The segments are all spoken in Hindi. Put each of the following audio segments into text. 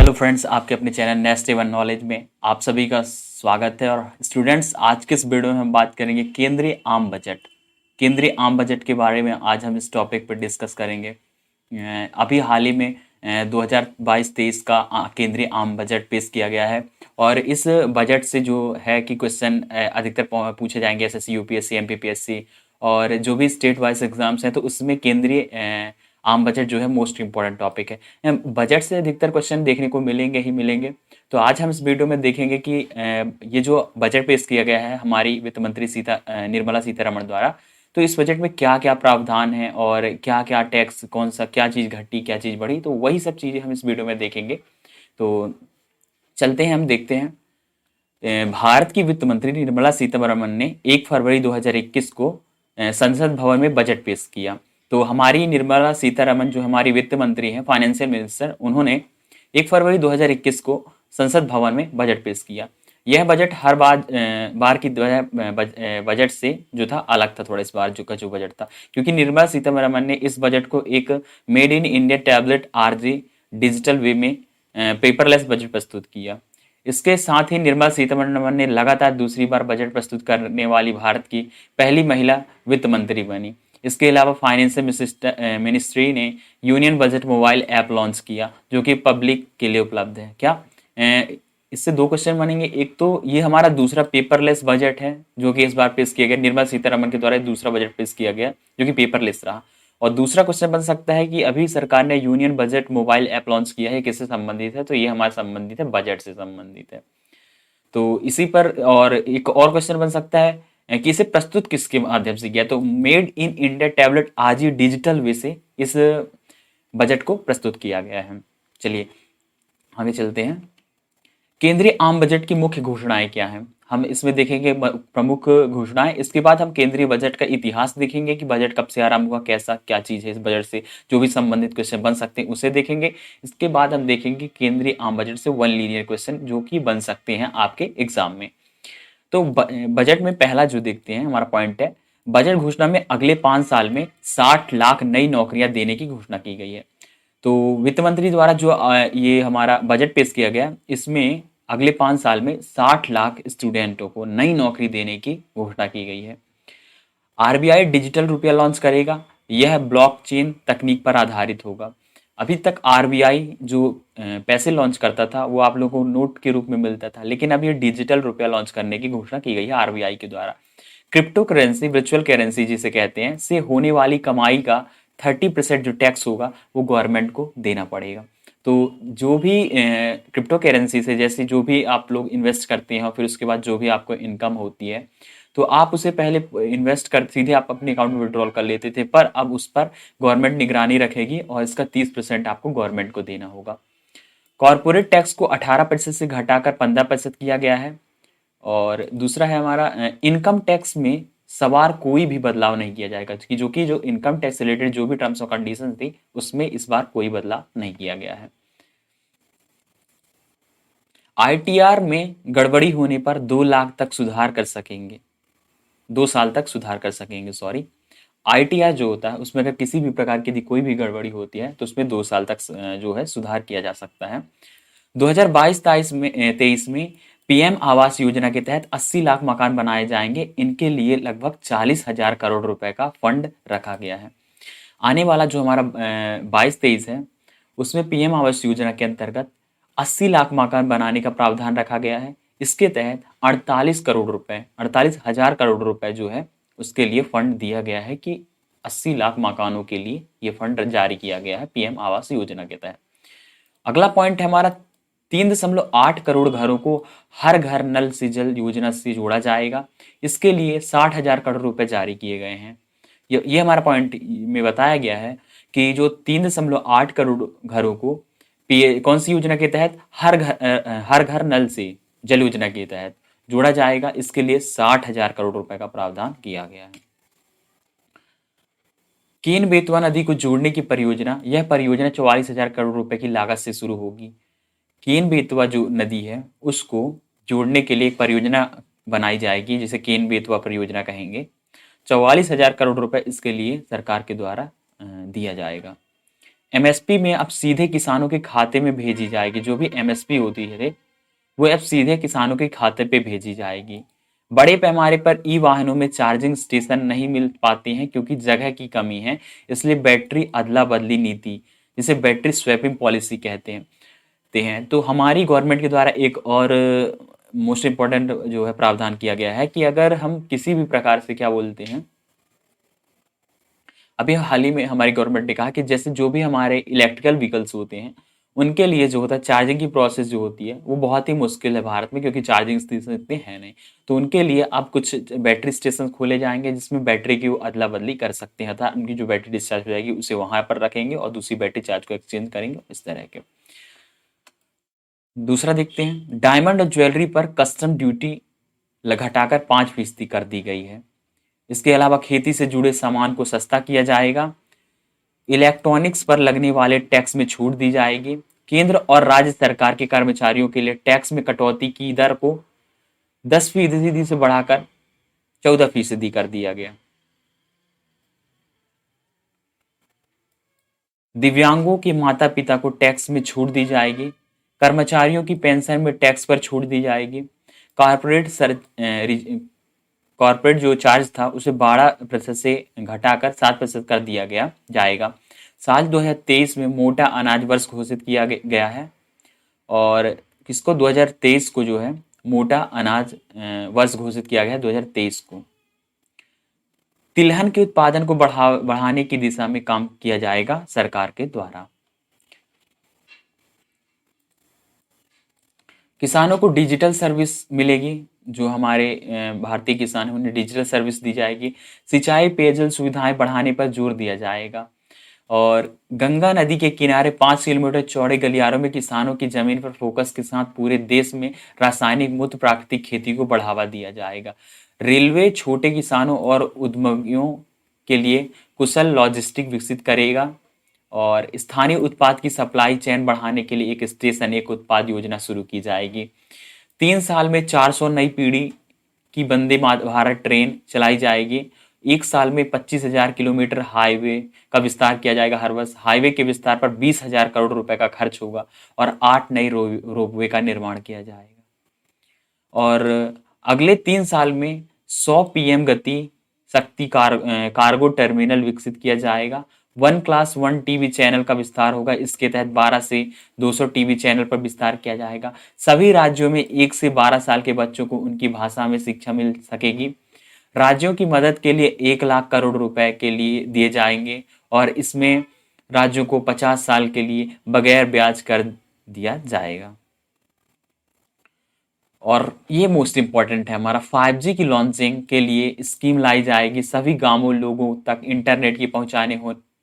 हेलो फ्रेंड्स, आपके अपने चैनल नेस्ट एवन नॉलेज में आप सभी का स्वागत है। और स्टूडेंट्स, आज के इस वीडियो में हम बात करेंगे केंद्रीय आम बजट। केंद्रीय आम बजट के बारे में आज हम इस टॉपिक पर डिस्कस करेंगे। अभी हाल ही में 2022-23 का केंद्रीय आम बजट पेश किया गया है। और इस बजट से जो है कि क्वेश्चन अधिकतर पूछे जाएंगे एसएससी, यूपीएससी, एमपीपीएससी और जो भी स्टेट वाइज एग्जाम्स हैं, तो उसमें केंद्रीय आम बजट जो है मोस्ट इंपॉर्टेंट टॉपिक है। बजट से अधिकतर क्वेश्चन देखने को मिलेंगे ही मिलेंगे। तो आज हम इस वीडियो में देखेंगे कि ये जो बजट पेश किया गया है हमारी वित्त मंत्री निर्मला सीतारमण द्वारा, तो इस बजट में क्या क्या प्रावधान है और क्या क्या टैक्स, कौन सा क्या चीज़ घटी क्या चीज़ बढ़ी, तो वही सब चीज़ें हम इस वीडियो में देखेंगे। तो चलते हैं, हम देखते हैं। भारत की वित्त मंत्री निर्मला सीतारमण ने 1 फरवरी 2021 को संसद भवन में बजट पेश किया। तो हमारी निर्मला सीतारमण जो हमारी वित्त मंत्री हैं, फाइनेंशियल मिनिस्टर, उन्होंने 1 फरवरी 2021 को संसद भवन में बजट पेश किया। यह बजट हर बार की बजट से जो था अलग था थोड़ा, इस बार जो बजट था, क्योंकि निर्मला सीतारमण ने इस बजट को एक मेड इन इंडिया टैबलेट आरजी डिजिटल वे में पेपरलेस बजट प्रस्तुत किया। इसके साथ ही निर्मला सीतारमण ने लगातार दूसरी बार बजट प्रस्तुत करने वाली भारत की पहली महिला वित्त मंत्री बनी। इसके अलावा फाइनेंशियल मिनिस्ट्री ने union budget mobile app launch किया, जो कि पब्लिक के लिए उपलब्ध है। क्या इससे दो क्वेश्चन बनेंगे। एक तो ये हमारा दूसरा पेपरलेस बजट है जो कि इस बार पेश किया गया, निर्मला सीतारमण के द्वारा दूसरा बजट पेश किया गया जो कि पेपरलेस रहा। और दूसरा क्वेश्चन बन सकता है कि अभी सरकार ने union budget mobile app launch किया है, किससे संबंधित है? तो ये हमारा संबंधित है, बजट से संबंधित है। तो इसी पर और एक और क्वेश्चन बन सकता है कि इसे प्रस्तुत किसके माध्यम से किया? तो मेड इन इंडिया टैबलेट आज ही डिजिटल वे से इस बजट को प्रस्तुत किया गया है। चलिए आगे चलते हैं। केंद्रीय आम बजट की मुख्य घोषणाएं क्या हैं, हम इसमें देखेंगे प्रमुख घोषणाएं। इसके बाद हम केंद्रीय बजट का इतिहास देखेंगे कि बजट कब से आरंभ हुआ, कैसा क्या चीज है इस बजट से, जो भी संबंधित क्वेश्चन बन सकते हैं उसे देखेंगे। इसके बाद हम देखेंगे केंद्रीय आम बजट से वन लीनियर क्वेश्चन जो कि बन सकते हैं आपके एग्जाम में। तो बजट में पहला जो देखते हैं हमारा पॉइंट है, बजट घोषणा में अगले 5 साल में 60 लाख नई नौकरियां देने की घोषणा की गई है। तो वित्त मंत्री द्वारा जो ये हमारा बजट पेश किया गया, इसमें अगले 5 साल में 60 लाख स्टूडेंटों को नई नौकरी देने की घोषणा की गई है। आरबीआई डिजिटल रुपया लॉन्च करेगा, यह ब्लॉकचेन तकनीक पर आधारित होगा। अभी तक आरबीआई जो पैसे लॉन्च करता था वो आप लोगों को नोट के रूप में मिलता था, लेकिन अब ये डिजिटल रुपया लॉन्च करने की घोषणा की गई है आरबीआई के द्वारा। क्रिप्टो करेंसी, वर्चुअल करेंसी जिसे कहते हैं, से होने वाली कमाई का 30% जो टैक्स होगा वो गवर्नमेंट को देना पड़ेगा। तो जो भी क्रिप्टो करेंसी से, जैसे जो भी आप लोग इन्वेस्ट करते हैं और फिर उसके बाद जो भी आपको इनकम होती है, तो आप उसे पहले इन्वेस्ट कर सीधे आप अपने अकाउंट में विड्रॉल कर लेते थे, पर अब उस पर गवर्नमेंट निगरानी रखेगी और इसका 30% आपको गवर्नमेंट को देना होगा। कॉरपोरेट टैक्स को 18% से घटाकर 15% किया गया है। और दूसरा है हमारा इनकम टैक्स में सवार कोई भी बदलाव नहीं किया जाएगा, कि जो इनकम टैक्स रिलेटेड जो भी टर्म्स और कंडीशन थी उसमें इस बार कोई बदलाव नहीं किया गया है। आईटीआर में गड़बड़ी होने पर 2 लाख तक सुधार कर सकेंगे, 2 साल तक सुधार कर सकेंगे, सॉरी। आईटीआर जो होता है उसमें अगर किसी भी प्रकार की यदि कोई भी गड़बड़ी होती है तो उसमें 2 साल तक जो है सुधार किया जा सकता है। 2022-23 में पीएम आवास योजना के तहत 80 लाख मकान बनाए जाएंगे। इनके लिए लगभग 40,000 करोड़ रुपए का फंड रखा गया है। आने वाला जो हमारा 22-23 है उसमें पीएम आवास योजना के अंतर्गत 80 लाख मकान बनाने का प्रावधान रखा गया है। इसके तहत 48,000 करोड़ रुपए जो है उसके लिए फंड दिया गया है, कि 80 लाख मकानों के लिए ये फंड जारी किया गया है पीएम आवास योजना के तहत। अगला पॉइंट है हमारा 3.8 करोड़ घरों को हर घर नल से जल योजना से जोड़ा जाएगा। इसके लिए 60,000 करोड़ रुपए जारी किए गए हैं। ये हमारा पॉइंट में बताया गया है कि जो 3.8 करोड़ घरों को कौन सी योजना के तहत, हर घर नल से जल योजना के तहत जोड़ा जाएगा। इसके लिए 60,000 करोड़ रुपए का प्रावधान किया गया है। केन बेतवा नदी को जोड़ने की परियोजना, यह परियोजना 44,000 करोड़ रुपए की लागत से शुरू होगी। केन बेतवा जो नदी है उसको जोड़ने के लिए एक परियोजना बनाई जाएगी जिसे केन बेतवा परियोजना कहेंगे। 44,000 करोड़ रुपए इसके लिए सरकार के द्वारा दिया जाएगा। एमएसपी में अब सीधे किसानों के खाते में भेजी जाएगी। जो भी एमएसपी होती है वो अब सीधे किसानों के खाते पे भेजी जाएगी। बड़े पैमाने पर ई वाहनों में चार्जिंग स्टेशन नहीं मिल पाते हैं क्योंकि जगह की कमी है, इसलिए बैटरी अदला बदली नीति, जिसे बैटरी स्वैपिंग पॉलिसी कहते हैं, तो हमारी गवर्नमेंट के द्वारा एक और मोस्ट इम्पोर्टेंट जो है प्रावधान किया गया है कि अगर हम किसी भी प्रकार से क्या बोलते हैं, अभी हाल ही में हमारी गवर्नमेंट ने कहा कि जैसे जो भी हमारे इलेक्ट्रिकल व्हीकल्स होते हैं उनके लिए जो होता है चार्जिंग की प्रोसेस जो होती है वो बहुत ही मुश्किल है भारत में, क्योंकि चार्जिंग स्टेशन इतने हैं नहीं। तो उनके लिए अब कुछ बैटरी स्टेशन खोले जाएंगे जिसमें बैटरी की वो अदला बदली कर सकते हैं, अर्थात उनकी जो बैटरी डिस्चार्ज हो जाएगी उसे वहां पर रखेंगे और दूसरी बैटरी चार्ज को एक्सचेंज करेंगे, इस तरह के। दूसरा देखते हैं, डायमंड और ज्वेलरी पर कस्टम ड्यूटी घटाकर 5% कर दी गई है। इसके अलावा खेती से जुड़े सामान को सस्ता किया जाएगा। इलेक्ट्रॉनिक्स पर लगने वाले टैक्स में छूट दी जाएगी। केंद्र और राज्य सरकार के कर्मचारियों के लिए टैक्स में कटौती की दर को 10% से बढ़ाकर 14% कर दिया गया। दिव्यांगों के माता पिता को टैक्स में छूट दी जाएगी। कर्मचारियों की पेंशन में टैक्स पर छूट दी जाएगी। कॉरपोरेट कॉर्पोरेट जो चार्ज था उसे 12% से घटाकर 7% कर दिया जाएगा। साल 2023 में मोटा अनाज वर्ष घोषित किया गया है, और किसको, 2023 को जो है मोटा अनाज वर्ष घोषित किया गया है 2023 को। तिलहन के उत्पादन को बढ़ाने की दिशा में काम किया जाएगा सरकार के द्वारा। किसानों को डिजिटल सर्विस मिलेगी, जो हमारे भारतीय किसान हैं उन्हें डिजिटल सर्विस दी जाएगी। सिंचाई पेयजल सुविधाएं बढ़ाने पर जोर दिया जाएगा। और गंगा नदी के किनारे 5 किलोमीटर चौड़े गलियारों में किसानों की जमीन पर फोकस के साथ पूरे देश में रासायनिक मुक्त प्राकृतिक खेती को बढ़ावा दिया जाएगा। रेलवे छोटे किसानों और उद्यमियों के लिए कुशल लॉजिस्टिक विकसित करेगा। और स्थानीय उत्पाद की सप्लाई चेन बढ़ाने के लिए एक स्टेशन एक उत्पाद योजना शुरू की जाएगी। 3 साल में 400 नई पीढ़ी की वंदे भारत ट्रेन चलाई जाएगी। एक साल में 25,000 किलोमीटर हाईवे का विस्तार किया जाएगा हर वर्ष। हाईवे के विस्तार पर 20,000 करोड़ रुपए का खर्च होगा और 8 नई रोपवे का निर्माण किया जाएगा। और अगले 3 साल में 100 पीएम गति शक्ति कार्गो टर्मिनल विकसित किया जाएगा। 1+1 टीवी चैनल का विस्तार होगा। इसके तहत 12 से 200 टीवी चैनल पर विस्तार किया जाएगा। सभी राज्यों में 1 से 12 साल के बच्चों को उनकी भाषा में शिक्षा मिल सकेगी। राज्यों की मदद के लिए 1 लाख करोड़ रुपए के लिए दिए जाएंगे, और इसमें राज्यों को 50 साल के लिए बगैर ब्याज कर दिया जाएगा। और ये मोस्ट इंपॉर्टेंट है हमारा, 5G की लॉन्चिंग के लिए स्कीम लाई जाएगी। सभी गांवों लोगों तक इंटरनेट की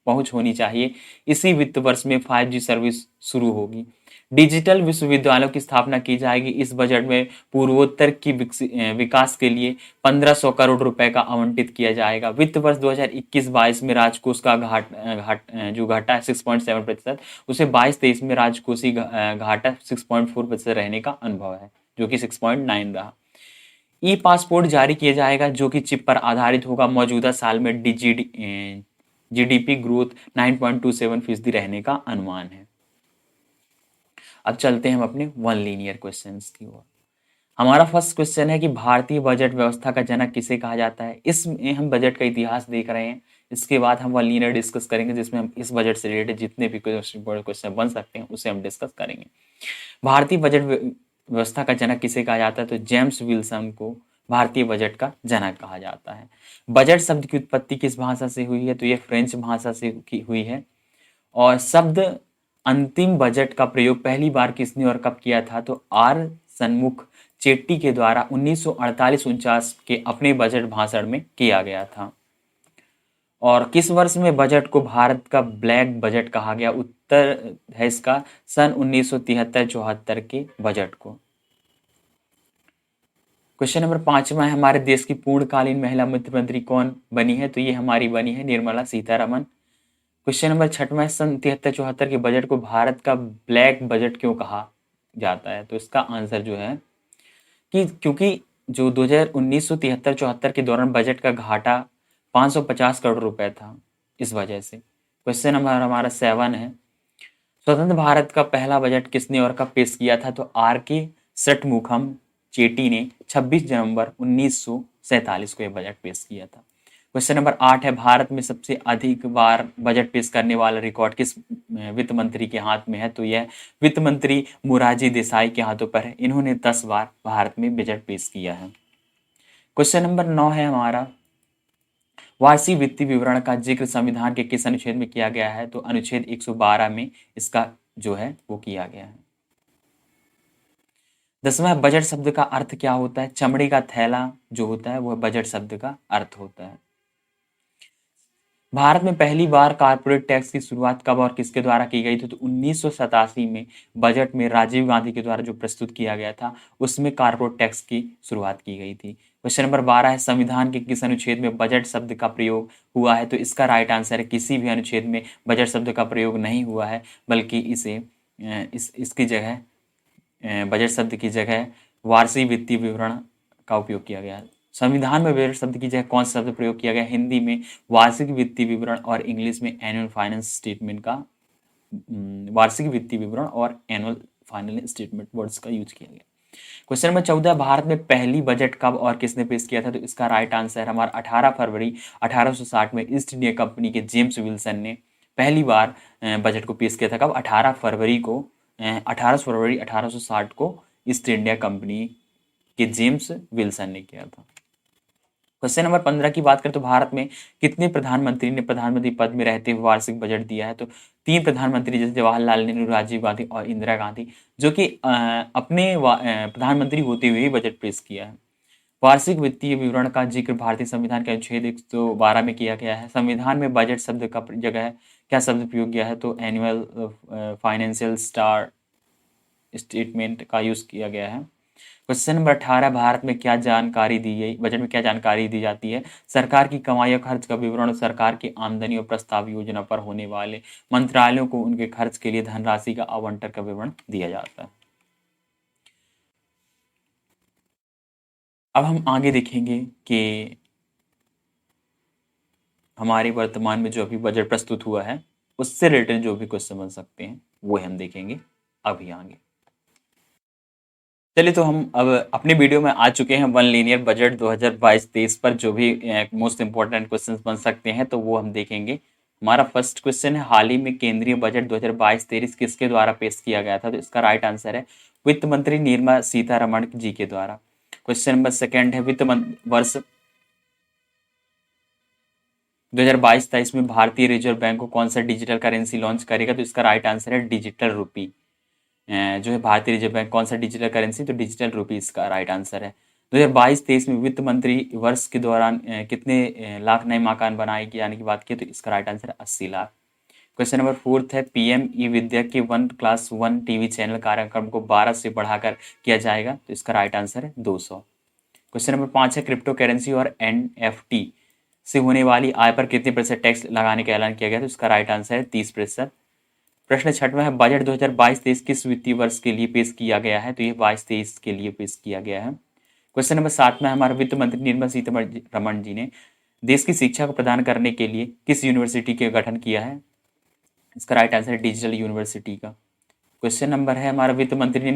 पहुंच होनी चाहिए। इसी वित्त वर्ष में 5G सर्विस शुरू होगी। डिजिटल विश्वविद्यालयों की स्थापना की जाएगी। इस बजट में पूर्वोत्तर की विकास के लिए 1500 करोड़ रुपए का आवंटित किया जाएगा। वित्त वर्ष 2021-22 में राजकोष का जो घाटा है 6.7%, उसे 22-23 में राजकोषीय घाटा 6.4% रहने का अनुभव है, जो कि 6.9 रहा। ई पासपोर्ट जारी किया जाएगा जो कि चिप पर आधारित होगा। मौजूदा साल में जीडीपी ग्रोथ 9.27% रहने का अनुमान है। अब चलते हैं हम अपने वन लीनियर क्वेश्चंस की ओर। हमारा फर्स्ट क्वेश्चन है कि भारतीय बजट व्यवस्था का जनक किसे कहा जाता है। इसमें हम बजट का इतिहास देख रहे हैं। इसके बाद हम वन लीनियर डिस्कस करेंगे, जिसमें हम इस बजट से रिलेटेड जितने भी क्वेश्चन बन सकते हैं उसे हम डिस्कस करेंगे। भारतीय बजट व्यवस्था का जनक किसे कहा जाता है, तो जेम्स विल्सन को भारतीय बजट का जनक कहा जाता है। बजट शब्द की उत्पत्ति किस भाषा से हुई है, तो ये फ्रेंच भाषा से हुई है। और शब्द अंतिम बजट का प्रयोग पहली बार किसने और कब किया था, तो आर सन्मुख चेट्टी के द्वारा 1948-49 के अपने बजट भाषण में किया गया था। और किस वर्ष में बजट को भारत का ब्लैक बजट कहा गया, उत्तर है इसका सन 1973-74 के बजट को। क्वेश्चन नंबर 5वां है, हमारे देश की पूर्णकालीन महिला मुख्यमंत्री कौन बनी है, तो ये हमारी बनी है निर्मला सीतारमन। क्वेश्चन नंबर 6वां है, सन 73-74 के बजट को भारत का ब्लैक बजट क्यों कहा जाता है, तो इसका आंसर जो है कि क्योंकि जो 1973-74 के दौरान बजट का घाटा 550 करोड़ रुपए था, इस वजह से। क्वेश्चन नंबर हमारा 7 है, स्वतंत्र भारत का पहला बजट किसने और कब पेश किया था? तो आर के सटमुखम चेट्टी ने 26 जनवरी 1947 को यह बजट पेश किया था। क्वेश्चन नंबर 8 है, भारत में सबसे अधिक बार बजट पेश करने वाला रिकॉर्ड किस वित्त मंत्री के हाथ में है? तो यह वित्त मंत्री मोरारजी देसाई के हाथों पर है। इन्होंने 10 बार भारत में बजट पेश किया है। क्वेश्चन नंबर 9 है हमारा, वार्षिक वित्तीय विवरण का जिक्र संविधान के किस अनुच्छेद में किया गया है? तो अनुच्छेद 112 में इसका जो है वो किया गया है। 10वां, बजट शब्द का अर्थ क्या होता है? चमड़ी का थैला जो होता है वह बजट शब्द का अर्थ होता है। भारत में पहली बार कारपोरेट टैक्स की शुरुआत कब और किसके द्वारा की गई थी? तो 1987 में बजट में राजीव गांधी के द्वारा जो प्रस्तुत किया गया था उसमें कारपोरेट टैक्स की शुरुआत की गई थी। क्वेश्चन नंबर 12 है, संविधान के किस अनुच्छेद में बजट शब्द का प्रयोग हुआ है? तो इसका राइट आंसर है किसी भी अनुच्छेद में बजट शब्द का प्रयोग नहीं हुआ है, बल्कि इसे इसकी जगह बजट शब्द की जगह वार्षिक वित्तीय विवरण का उपयोग किया गया है। संविधान में बजट शब्द की जगह कौन सा शब्द प्रयोग किया गया? हिंदी में वार्षिक वित्तीय विवरण और इंग्लिश में एनुअल फाइनेंस स्टेटमेंट का वार्षिक वित्तीय विवरण और एनुअल फाइनल स्टेटमेंट वर्ड्स का यूज किया गया। क्वेश्चन नंबर 14, भारत में पहली बजट कब और किसने पेश किया था? तो इसका राइट आंसर हमारा 18 फरवरी 1860 में ईस्ट इंडिया कंपनी के जेम्स विल्सन ने पहली बार बजट को पेश किया था। कब? 18 फरवरी 1860 को ईस्ट इंडिया कंपनी के जेम्स विल्सन ने किया था। क्वेश्चन नंबर 15 की बात करें तो भारत में कितने प्रधानमंत्री ने प्रधानमंत्री पद में रहते हुए वार्षिक बजट दिया है? तो 3 प्रधानमंत्री, जैसे जवाहरलाल नेहरू, राजीव गांधी और इंदिरा गांधी, जो कि अपने प्रधानमंत्री होते हुए ही बजट पेश किया है। वार्षिक वित्तीय विवरण का जिक्र भारतीय संविधान के अनुच्छेद 112 में किया गया है। संविधान में बजट शब्द का जगह क्या शब्द प्रयोग किया है? तो एनुअल फाइनेंशियल स्टेटमेंट का यूज किया गया है। क्वेश्चन नंबर 18, भारत में क्या जानकारी दी गई, बजट में क्या जानकारी दी जाती है? सरकार की कमाई और खर्च का विवरण और सरकार की आमदनी और प्रस्ताव योजना पर होने वाले मंत्रालयों को उनके खर्च के लिए धनराशि का आवंटन का विवरण दिया जाता है। अब हम आगे देखेंगे कि हमारे वर्तमान में जो अभी बजट प्रस्तुत हुआ है उससे रिलेटेड जो भी क्वेश्चन बन सकते हैं वो हम देखेंगे अभी आगे। चलिए, तो हम अब अपने वीडियो में आ चुके हैं वन लीनियर बजट 2022-23 पर, जो भी मोस्ट इंपॉर्टेंट क्वेश्चंस बन सकते हैं तो वो हम देखेंगे। हमारा फर्स्ट क्वेश्चन है, हाल ही में केंद्रीय बजट 2022-23 किसके द्वारा पेश किया गया था? तो इसका राइट आंसर है वित्त मंत्री निर्मला सीतारमण जी के द्वारा। क्वेश्चन नंबर सेकंड है, वर्ष 2022-23 में भारतीय रिजर्व बैंक को कौन सा डिजिटल करेंसी लॉन्च करेगा? तो इसका राइट आंसर है डिजिटल रुपी। जो है भारतीय रिजर्व बैंक कौन सा डिजिटल करेंसी? तो डिजिटल रुपी इसका राइट आंसर है। 2022-23 में वित्त मंत्री वर्ष के दौरान कितने लाख नए मकान बनाए जाने की बात की? तो इसका राइट आंसर है 80 लाख। क्वेश्चन नंबर फोर्थ है, पीएम ई विद्या के 1+1 टीवी चैनल कार्यक्रम को 12 से बढ़ाकर किया जाएगा? तो इसका राइट आंसर है 200। क्वेश्चन नंबर 5 है, क्रिप्टो करेंसी और एनएफटी से होने वाली आय पर कितने प्रतिशत टैक्स लगाने का ऐलान किया गया? तो इसका राइट आंसर है 30%। प्रश्न छठवां है, बजट 2022-23 किस वित्तीय वर्ष के लिए पेश किया गया है? तो ये 22-23 के लिए पेश किया गया है। क्वेश्चन नंबर 7 में हमारे वित्त मंत्री निर्मला सीतारमण जी ने देश की शिक्षा को प्रदान करने के लिए किस यूनिवर्सिटी का गठन किया है? इसका राइट आंसर है डिजिटल यूनिवर्सिटी का। क्वेश्चन नंबर है हमारा, वित्त मंत्री ने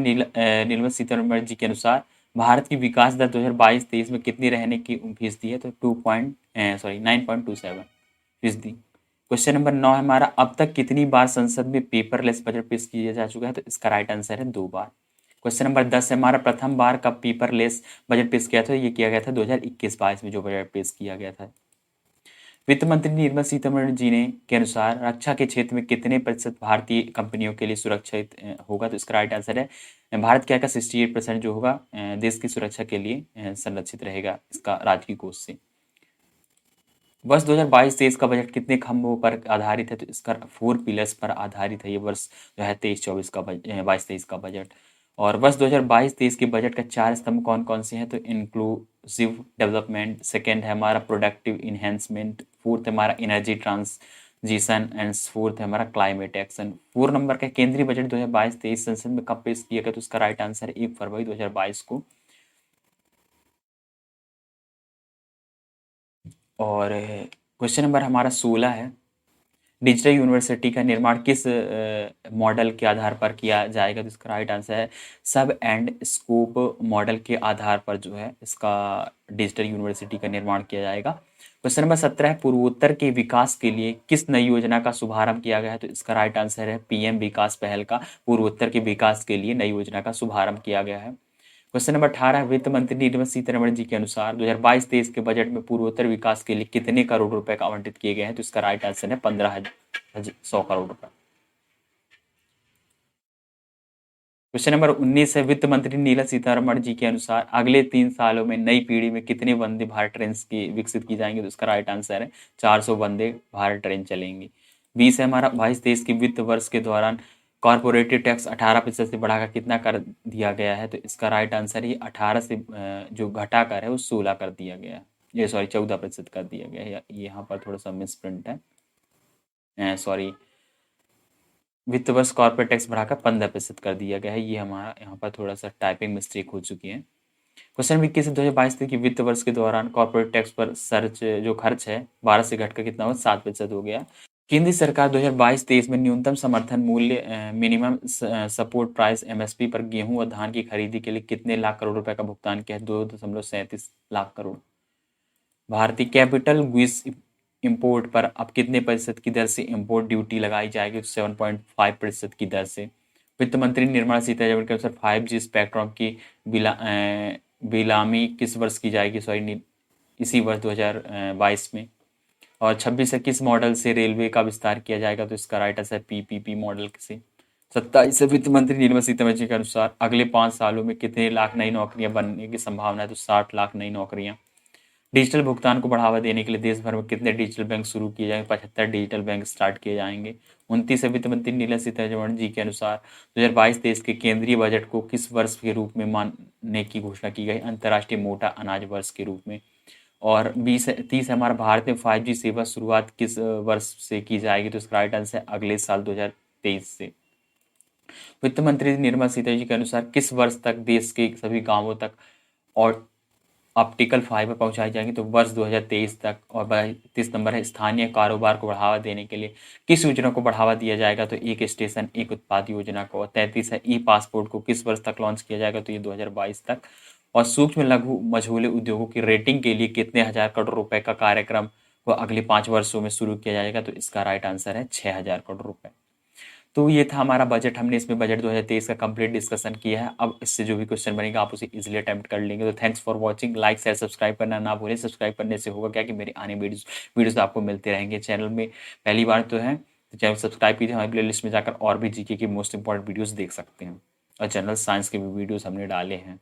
निर्मला सीतारमण जी के अनुसार भारत की विकास दर 2022-23 में कितनी रहने की फीसदी है? तो 9.27 फीसदी। क्वेश्चन नंबर 9 है हमारा, अब तक कितनी बार संसद में पेपरलेस बजट पेश किया जा चुका है? तो इसका राइट आंसर है 2 बार। क्वेश्चन नंबर 10 है हमारा, प्रथम बार कब पेपरलेस बजट पेश किया था? ये किया गया था 2021-22 में जो बजट पेश किया गया था। वित्त मंत्री निर्मला सीतारमण जी ने के अनुसार रक्षा के क्षेत्र में कितने प्रतिशत भारतीय कंपनियों के लिए सुरक्षित होगा? तो इसका राइट आंसर है भारत क्या का 68% जो होगा देश की सुरक्षा के लिए संरक्षित रहेगा इसका राजकीय कोष से। वर्ष 2022-23 का बजट कितने खंभों पर आधारित है? तो इसका 4 पिलर्स पर आधारित है ये वर्ष जो है 23-24 का 22-23 का बजट। और वर्ष 2022-23 के बजट का 4 स्तंभ कौन कौन से हैं? तो इंक्लूसिव डेवलपमेंट, सेकेंड है हमारा प्रोडक्टिव इन्हेंसमेंट, फोर्थ है हमारा एनर्जी ट्रांजिशन एंड फोर्थ है हमारा क्लाइमेट एक्शन। 4 नंबर का केंद्रीय बजट 2022-23 संसद में कब पेश किया गया? तो उसका राइट आंसर है 1 फरवरी 2022 को। और क्वेश्चन नंबर हमारा 16 है, डिजिटल यूनिवर्सिटी का निर्माण किस मॉडल के आधार पर किया जाएगा? तो इसका राइट आंसर है सब एंड स्कोप मॉडल के आधार पर जो है इसका डिजिटल यूनिवर्सिटी का निर्माण किया जाएगा। क्वेश्चन नंबर 17 है, पूर्वोत्तर के विकास के लिए किस नई योजना का शुभारंभ किया गया है? तो इसका राइट आंसर है पीएम विकास पहल का पूर्वोत्तर के विकास के लिए नई योजना का शुभारंभ किया गया है। क्वेश्चन नंबर 18, वित्त मंत्री निर्मला सीतारमण जी के अनुसार 2022-23 के बजट में पूर्वोत्तर विकास के लिए कितने करोड़ रुपए का आवंटित किए गए हैं? तो इसका राइट आंसर है 15,100 करोड़ रुपए। क्वेश्चन नंबर 19 है, वित्त मंत्री नीला सीतारमण जी के अनुसार अगले 3 सालों में नई पीढ़ी में कितने वंदे भारत ट्रेन की विकसित की जाएंगी? तो इसका राइट आंसर है 400 वंदे भारत ट्रेन चलेंगी। 20 है हमारा, 22-23 के वित्त वर्ष के दौरान कॉरपोरेटिव टैक्स 18% से बढ़ाकर कितना कर दिया गया है? तो इसका राइट आंसर ये 18 से जो घटा कर है वो 16 कर दिया गया है, ये सॉरी 14% कर दिया गया है। यहाँ पर थोड़ा सा मिस प्रिंट है, सॉरी, वित्त वर्ष कॉर्पोरेट टैक्स बढ़ाकर 15% कर दिया गया है, ये हमारा यहाँ पर थोड़ा सा टाइपिंग मिस्टेक हो चुकी है। क्वेश्चन 21 से 2022 तक की वित्त वर्ष के दौरान कॉर्पोरेट टैक्स पर सर्च जो खर्च है 12 से घटकर कितना हुआ? 7% हो गया। केंद्र सरकार 2022-23 में न्यूनतम समर्थन मूल्य मिनिमम सपोर्ट प्राइस एमएसपी पर गेहूं और धान की खरीदी के लिए कितने लाख करोड़ रुपए का भुगतान किया है? 2.37 लाख करोड़। भारतीय कैपिटल गुड्स इंपोर्ट पर अब कितने प्रतिशत की दर से इंपोर्ट ड्यूटी लगाई जाएगी? 7.5% की दर से। वित्त मंत्री निर्मला सीतारमण के अनुसार 5G स्पेक्ट्रम की बिलामी किस वर्ष की जाएगी? सॉरी, इसी वर्ष 2022 में। और 26 से किस मॉडल से रेलवे का विस्तार किया जाएगा? तो इसका राइट आंसर पीपीपी मॉडल से। 27 से वित्त मंत्री निर्मला सीतारमण जी के अनुसार अगले 5 सालों में कितने लाख नई नौकरियां बनने की संभावना है? तो 60 लाख नई नौकरियां। डिजिटल भुगतान को बढ़ावा देने के लिए देश भर में कितने डिजिटल बैंक शुरू किए जाएंगे? 75 डिजिटल बैंक स्टार्ट किए जाएंगे। 29 वित्त मंत्री निर्मला सीतारमण जी के अनुसार 2022-23 के केंद्रीय बजट को किस वर्ष के रूप में मानने की घोषणा की गई? अंतर्राष्ट्रीय मोटा अनाज वर्ष के रूप में। और 30 हमारा, भारत में 5G सेवा शुरुआत किस वर्ष से की जाएगी? तो इसका राइट आंसर है अगले साल 2023 से। वित्त मंत्री निर्मला सीतारमण जी के अनुसार किस वर्ष तक देश के सभी गांवों तक और ऑप्टिकल फाइबर पहुंचाई जाएंगी? तो वर्ष 2023 तक। और 32 नंबर है, स्थानीय कारोबार को बढ़ावा देने के लिए किस योजना को बढ़ावा दिया जाएगा? तो एक स्टेशन एक उत्पाद योजना को। और 33 है, ई पासपोर्ट को किस वर्ष तक लॉन्च किया जाएगा? तो ये 2022 तक। और सूक्ष्म लघु मझोले उद्योगों की रेटिंग के लिए कितने हजार करोड़ रुपए का कार्यक्रम को अगले 5 वर्षों में शुरू किया जाएगा? तो इसका राइट आंसर है 6,000 करोड़ रुपए। तो ये था हमारा बजट, हमने इसमें बजट 2023 का कंप्लीट डिस्कशन किया है। अब इससे जो भी क्वेश्चन बनेगा आप उसे इजीली अटेम्प्ट कर लेंगे। तो thanks for watching, like share subscribe करना ना भूलें। सब्सक्राइब करने से होगा क्या कि मेरे आने वीडियोस आपको मिलते रहेंगे। चैनल में पहली बार तो है तो चैनल सब्सक्राइब कीजिए, हमारी प्लेलिस्ट में जाकर और भी जीके की मोस्ट इंपॉर्टेंट वीडियोस देख सकते हैं। और जनरल साइंस के भी वीडियोस हमने डाले हैं।